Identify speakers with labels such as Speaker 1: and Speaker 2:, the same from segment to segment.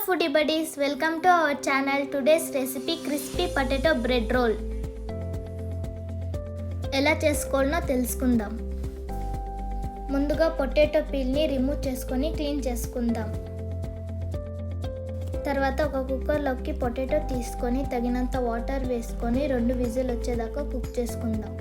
Speaker 1: foodie buddies, welcome to our channel. Today's recipe crispy potato bread roll. ఎలా చేసుకోవాలో తెలుసుకుందాం. ముందుగా పొటాటో పీల్ని రిమూవ్ చేసుకొని క్లీన్ చేసుకుందాం. తర్వాత ఒక కుక్కర్లోకి పొటాటో తీసుకొని తగినంత వాటర్ వేసుకొని 2 విజిల్ వచ్చేదాకా కుక్ చేసుకుందాం.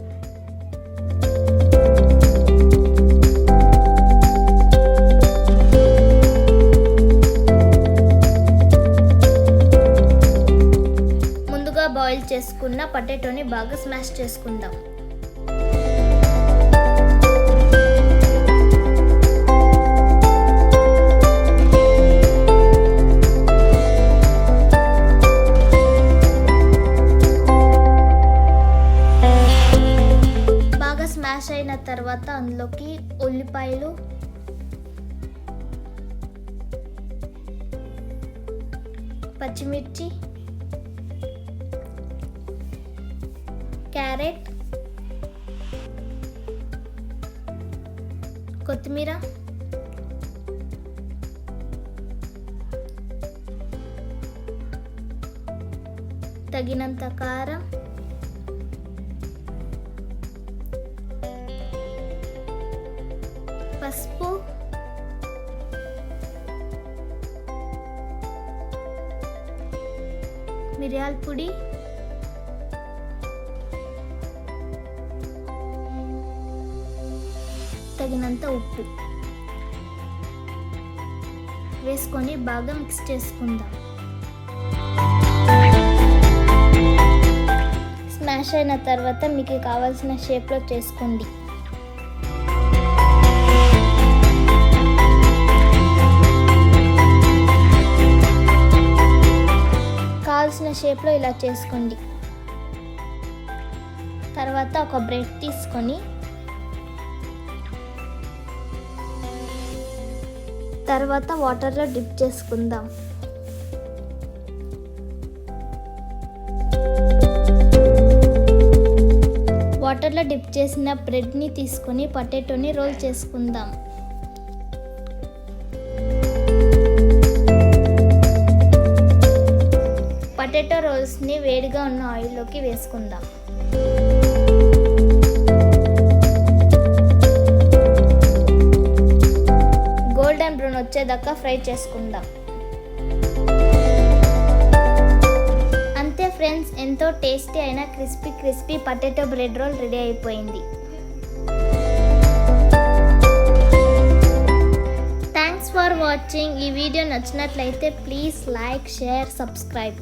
Speaker 1: బాయిల్ చేసుకున్న పొటాటోని బాగా స్మాష్ చేసుకుందాం. బాగా స్మాష్ అయిన తర్వాత అందులోకి ఉల్లిపాయలు, పచ్చిమిర్చి, క్యారెట్, కొత్తిమీర, తగినంత కారం, పసుపు, మిరియాల పొడి, తగినంత ఉప్పు వేసుకొని బాగా మిక్స్ చేసుకుందాం. స్మాష్ అయిన తర్వాత మీకు కావాల్సిన షేప్లో చేసుకోండి. కావాల్సిన షేప్లో ఇలా చేసుకోండి. తర్వాత ఒక బ్రెడ్ తీసుకొని తర్వాత వాటర్లో డిప్ చేసుకుందాం. వాటర్లో డిప్ చేసిన బ్రెడ్ని తీసుకొని పొటాటోని రోల్ చేసుకుందాం. పొటాటో రోల్స్ని వేడిగా ఉన్న ఆయిల్లోకి వేసుకుందాం. గోల్డెన్ బ్రౌన్ వచ్చేదాకా ఫ్రై చేసుకుందాం. అంతే ఫ్రెండ్స్, ఎంతో టేస్టీ అయిన crispy potato bread roll ready అయిపోయింది. Thanks for watching. ఈ వీడియో నచ్చినట్లయితే ప్లీజ్ లైక్, షేర్, సబ్స్క్రైబ్.